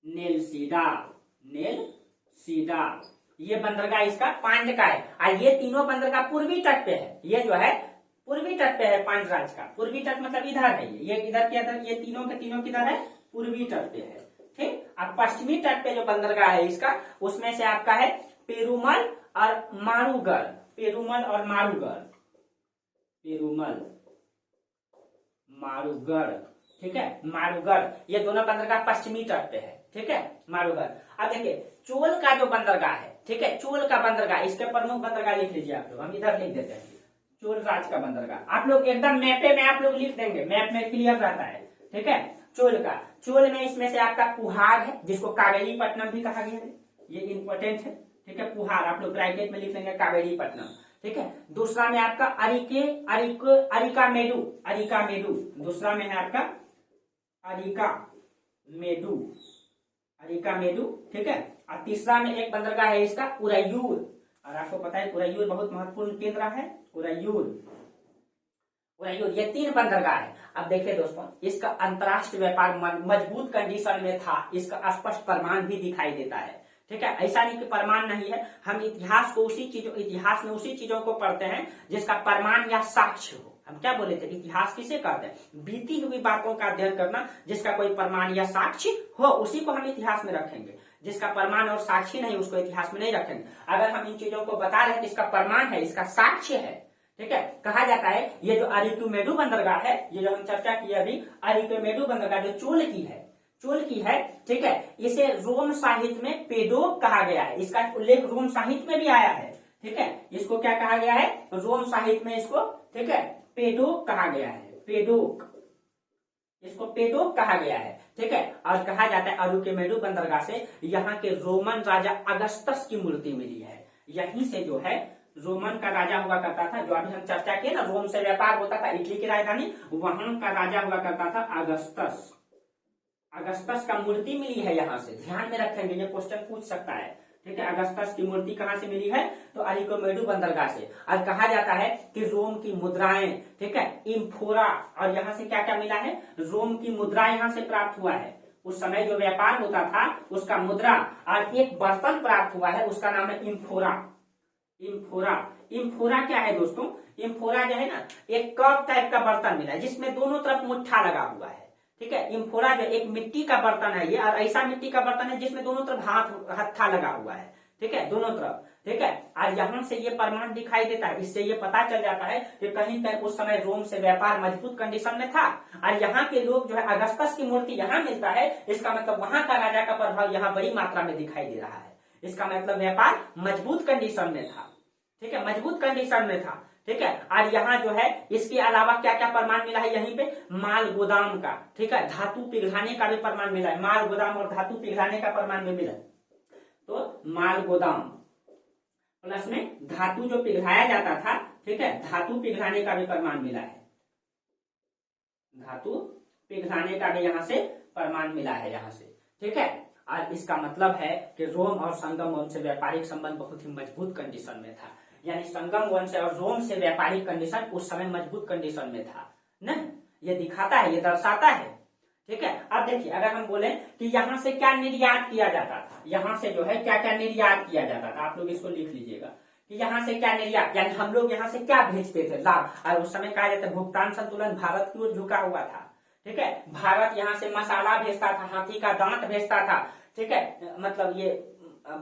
नेलसीडा, नेलसीडा, ये बंदरगाह इसका पांड्य का है। और ये तीनों बंदरगाह पूर्वी तट पे है, ये जो है पूर्वी तट पे है, पांड्य राज्य का पूर्वी तट मतलब इधर है, ये इधर के इधर, ये तीनों के तीनों किधर है, पूर्वी तट पे है, ठीक। अब पश्चिमी तट पे जो बंदरगाह है इसका, उसमें से आपका है पेरुमल और मारूगढ़, पेरुमल और मारूगढ़, पेरुमल, मारूगढ़, ठीक है, मारूगढ़, ये दोनों बंदरगाह पश्चिमी तट पे है, ठीक है, मारूगढ़। अब देखिए चोल का जो बंदरगाह है, ठीक है, चोल का बंदरगाह, इसके प्रमुख बंदरगाह लिख लीजिए आप लोग, हम इधर लिख देते हैं चोल राज का बंदरगाह, आप लोग एकदम मैपे में आप लोग लिख देंगे, मैप में क्लियर रहता है, ठीक है। चोल का, चोल में इसमें से आपका पुहार है, जिसको कावेरी पट्टनम भी कहा गया है, ये इंपॉर्टेंट है, ठीक है, पुहार आप लोग ब्रैकेट में लिख लेंगे कावेरी पट्टनम, ठीक है। दूसरा में आपका अरिके, अरिका मेडू, अरिका मेडू, दूसरा में है आपका अरिका मेडू, अरिका मेडू, ठीक है। और तीसरा में एक बंदरगाह है इसका उरैयूर, और आपको पता है उरैयूर बहुत महत्वपूर्ण केंद्र है, उरैयूर, उरैयूर, ये तीन बंदरगाह है। अब देखिए दोस्तों, इसका अंतर्राष्ट्रीय व्यापार मजबूत कंडीशन में था, इसका स्पष्ट प्रमाण भी दिखाई देता है, ठीक है, ऐसा नहीं कि प्रमाण नहीं है, हम इतिहास को उसी चीजों, इतिहास में उसी चीजों को पढ़ते हैं जिसका प्रमाण या साक्ष्य हो। हम क्या बोले थे, इतिहास किसे कहते हैं, बीती हुई बातों का अध्ययन करना, जिसका कोई प्रमाण या साक्ष्य हो उसी को हम इतिहास में रखेंगे, जिसका प्रमाण और साक्ष्य नहीं उसको इतिहास में नहीं रखेंगे। अगर हम इन चीजों को बता रहे हैं कि इसका प्रमाण है, इसका साक्ष्य है, ठीक है, कहा जाता है ये जो अरिक्यूमेडू बंदरगाह है, ये जो हम चर्चा किए अभी, अरिक्यूमेडू बंदरगाह जो चोल की है, चोल की है, ठीक है, इसे रोम साहित्य में पेडोक कहा गया है, इसका उल्लेख रोम साहित्य में भी आया है, ठीक है, इसको क्या कहा गया है, रोम साहित्य में इसको, ठीक है, पेडोक कहा गया है, पेडोक, इसको पेडोक कहा गया है, ठीक है। और कहा जाता है अरिक्यूमेडू बंदरगाह से यहाँ के रोमन राजा अगस्तस की मूर्ति मिली है, यहीं से जो है रोमन का राजा हुआ करता था, जो अभी हम चर्चा किए ना, रोम से व्यापार होता था, इटली की राजधानी, वहां का राजा हुआ करता था अगस्तस, अगस्तस का मूर्ति मिली है यहाँ से, ध्यान में रखेंगे, ये क्वेश्चन पूछ सकता है, ठीक है। अगस्तस की मूर्ति कहाँ से मिली है? तो अरिकोमेडू बंदरगाह से। और कहा जाता है कि रोम की मुद्राएं, ठीक है, इम्फोरा, और यहाँ से क्या क्या मिला है? रोम की मुद्रा यहाँ से प्राप्त हुआ है। उस समय जो व्यापार होता था उसका मुद्रा, और एक बर्तन प्राप्त हुआ है, उसका नाम है इम्फोरा। इम्फोरा, इम्फोरा क्या है दोस्तों? इम्फोरा जो है ना, एक कप टाइप का बर्तन मिला है जिसमें दोनों तरफ मुट्ठा लगा हुआ है, ठीक है। इम्फोरा जो एक मिट्टी का बर्तन है ये, और ऐसा मिट्टी का बर्तन है जिसमें दोनों तरफ हत्था लगा हुआ है, ठीक है, दोनों तरफ, ठीक है। और यहाँ से ये प्रमाण दिखाई देता है, इससे ये पता चल जाता है कि कहीं तक उस समय रोम से व्यापार मजबूत कंडीशन में था। और यहाँ के लोग जो है, अगस्तस की मूर्ति यहाँ मिलता है, इसका मतलब वहां का राजा का प्रभाव यहाँ बड़ी मात्रा में दिखाई दे रहा है। इसका मतलब व्यापार मजबूत कंडीशन में था, ठीक है, मजबूत कंडीशन में था, ठीक है। और यहाँ जो है इसके अलावा क्या क्या प्रमाण मिला है? यहीं पे माल गोदाम का, ठीक है, धातु पिघलाने का भी प्रमाण मिला है। माल गोदाम और धातु पिघलाने का प्रमाण भी मिला है। तो माल गोदाम प्लस में धातु जो पिघलाया जाता था, ठीक है, धातु पिघलाने का भी प्रमाण मिला है। धातु पिघलाने का भी यहाँ से प्रमाण मिला है यहाँ से, ठीक है। और इसका मतलब है कि रोम और संगम वंश से व्यापारिक संबंध बहुत ही मजबूत कंडीशन में था। यानी संगम वंश और रोम से व्यापारिक कंडीशन उस समय मजबूत कंडीशन में था ना, ये दिखाता है, ये दर्शाता है, ठीक है। अब देखिए, अगर हम बोले कि यहाँ से क्या निर्यात किया जाता था, यहाँ से जो है क्या क्या निर्यात किया जाता था, आप लोग इसको लिख लीजिएगा कि यहाँ से क्या निर्यात, यानी हम लोग यहाँ से क्या भेजते थे, लाभ। और उस समय कहा जाता है भुगतान संतुलन भारत की ओर झुका हुआ था, ठीक है। भारत यहाँ से मसाला भेजता था, हाथी का दांत भेजता था, ठीक है, मतलब ये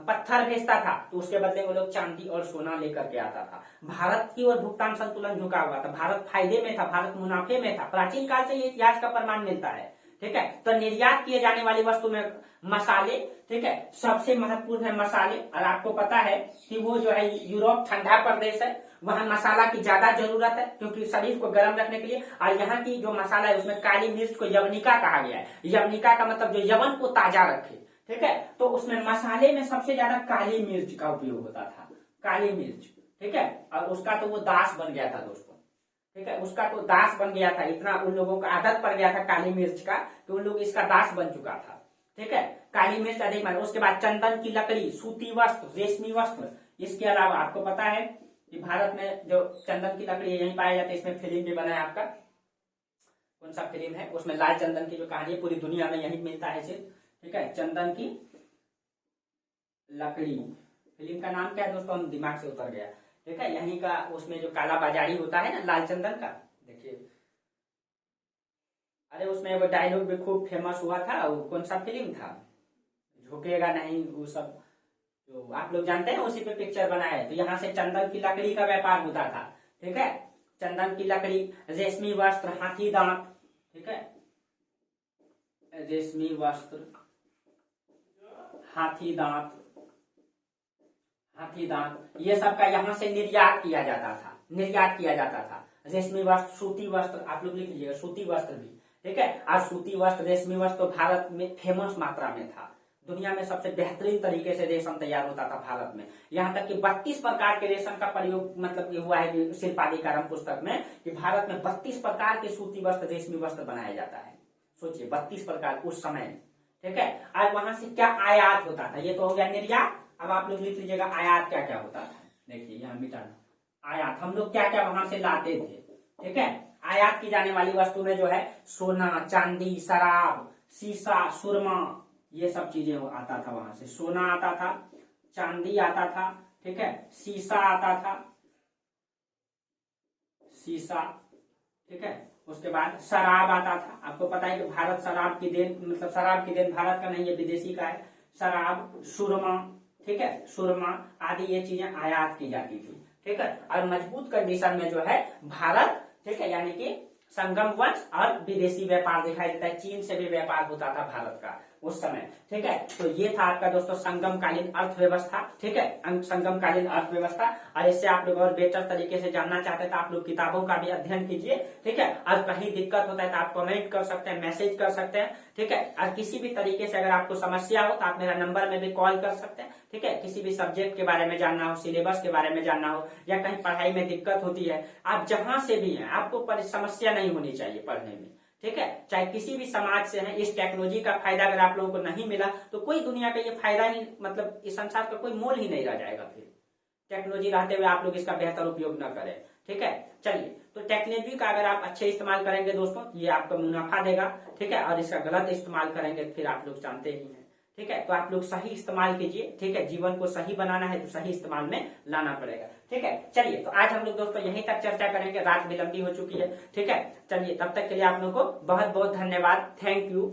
पत्थर भेजता था, तो उसके बदले वो लोग चांदी और सोना लेकर के आता था। भारत की ओर भुगतान संतुलन झुका हुआ था, भारत फायदे में था, भारत मुनाफे में था। प्राचीन काल से ये इतिहास का प्रमाण मिलता है, ठीक है। तो निर्यात किए जाने वाली वस्तु में मसाले, ठीक है, सबसे महत्वपूर्ण है मसाले। और आपको पता है कि वो जो है यूरोप ठंडा प्रदेश है, वहां मसाला की ज्यादा जरूरत है क्योंकि शरीर को गर्म रखने के लिए। और यहाँ की जो मसाला है उसमें काली मिर्च को यवनिका कहा गया है। यवनिका का मतलब जो यवन को ताजा रखे, ठीक है। तो उसमें मसाले में सबसे ज्यादा काली मिर्च का उपयोग होता था, काली मिर्च, ठीक है। और उसका तो वो दास बन गया था दोस्तों, ठीक है, उसका तो दास बन गया था। इतना उन लोगों का आदत पड़ गया था काली मिर्च का कि उन लोग इसका दास बन चुका था, ठीक है। काली मिर्च अधिक मात्रा। उसके बाद चंदन की लकड़ी, सूती वस्त्र, रेशमी वस्त्र। इसके अलावा आपको पता है कि भारत में जो चंदन की लकड़ी यही पाया जाता है। इसमें फिल्म भी बना है आपका, कौन सा फिल्म है, उसमें लाल चंदन की जो कहानी है पूरी दुनिया में यही मिलता है सिर्फ, ठीक है। चंदन की लकड़ी, फिल्म का नाम क्या है दोस्तों, हम दिमाग से उतर गया, ठीक है। यहीं का उसमें जो काला बाजारी होता है ना लाल चंदन का, देखिए, अरे उसमें वो डायलॉग भी खूब फेमस हुआ था। वो कौन सा फिल्म था, झुकेगा नहीं, वो सब जो आप लोग जानते हैं, उसी पे पिक्चर बना है। तो यहाँ से चंदन की लकड़ी का व्यापार होता था, ठीक है। चंदन की लकड़ी, रेशमी वस्त्र, हाथी दांत, ठीक है, रेशमी वस्त्र, हाथी दांत, हाथी दांत, ये सब का यहाँ से निर्यात किया जाता था, निर्यात किया जाता था। रेशमी वस्त्र, सूती वस्त्र, आप लोग लिख लीजिएगा, सूती वस्त्र भी, ठीक है। और सूती वस्त्र, रेशमी वस्त्र तो भारत में फेमस मात्रा में था। दुनिया में सबसे बेहतरीन तरीके से रेशम तैयार होता था भारत में। यहाँ तक कि 32 प्रकार के रेशम का प्रयोग मतलब ये हुआ है कि शिल्पाधिकारम पुस्तक में कि भारत में 32 प्रकार के सूती वस्त्र, रेशमी वस्त्र बनाया जाता है। सोचिए 32 प्रकार उस समय, ठीक है। और वहां से क्या आयात होता था, ये तो हो गया निर्यात। अब आप लोग लिख लीजिएगा आयात क्या क्या होता था। देखिए यहाँ मिटाना, आयात हम लोग क्या क्या वहां से लाते थे, ठीक है। आयात की जाने वाली वस्तु में जो है सोना, चांदी, शराब, शीशा, सुरमा, ये सब चीजें आता था वहां से। सोना आता था, चांदी आता था, ठीक है, शीशा आता था, शीशा, ठीक है। उसके बाद शराब आता था। आपको पता है कि भारत शराब की देन, मतलब शराब की देन भारत का नहीं है, विदेशी का है। शराब, सुरमा, ठीक है, सुरमा आदि ये चीजें आयात की जाती थी, ठीक है। और मजबूत कंडीशन में जो है भारत, ठीक है, यानी कि संगम वंश और विदेशी व्यापार दिखाई देता है। चीन से भी व्यापार होता था भारत का उस समय, ठीक है। तो ये था आपका दोस्तों संगमकालीन अर्थव्यवस्था, ठीक है, संगमकालीन अर्थव्यवस्था। और इससे आप लोग और बेहतर तरीके से जानना चाहते हैं तो आप लोग किताबों का भी अध्ययन कीजिए, ठीक है। और कहीं दिक्कत होता है तो आप कमेंट कर सकते हैं, मैसेज कर सकते हैं, ठीक है। और किसी भी तरीके से अगर आपको समस्या हो तो आप मेरा नंबर में भी कॉल कर सकते हैं, ठीक है। किसी भी सब्जेक्ट के बारे में जानना हो, सिलेबस के बारे में जानना हो, या कहीं पढ़ाई में दिक्कत होती है, आप जहां से भी हैं आपको समस्या नहीं होनी चाहिए पढ़ने में, ठीक है, चाहे किसी भी समाज से है, इस टेक्नोलॉजी का फायदा अगर आप लोगों को नहीं मिला तो कोई दुनिया का ये फायदा ही, मतलब इस संसार का कोई मोल ही नहीं रह जाएगा। फिर टेक्नोलॉजी रहते हुए आप लोग इसका बेहतर उपयोग न करें। ठीक है, चलिए, तो टेक्नोलॉजी का अगर आप अच्छे इस्तेमाल करेंगे दोस्तों, ये आपको मुनाफा देगा। ठीक है, और इसका गलत इस्तेमाल करेंगे फिर आप लोग जानते ही हैं। ठीक है, तो आप लोग सही इस्तेमाल कीजिए। ठीक है, जीवन को सही बनाना है तो सही इस्तेमाल में लाना पड़ेगा। ठीक है, चलिए, तो आज हम लोग दोस्तों यहीं तक चर्चा करेंगे, रात भी लंबी हो चुकी है। ठीक है, चलिए, तब तक के लिए आप लोगों को बहुत बहुत धन्यवाद। Thank you.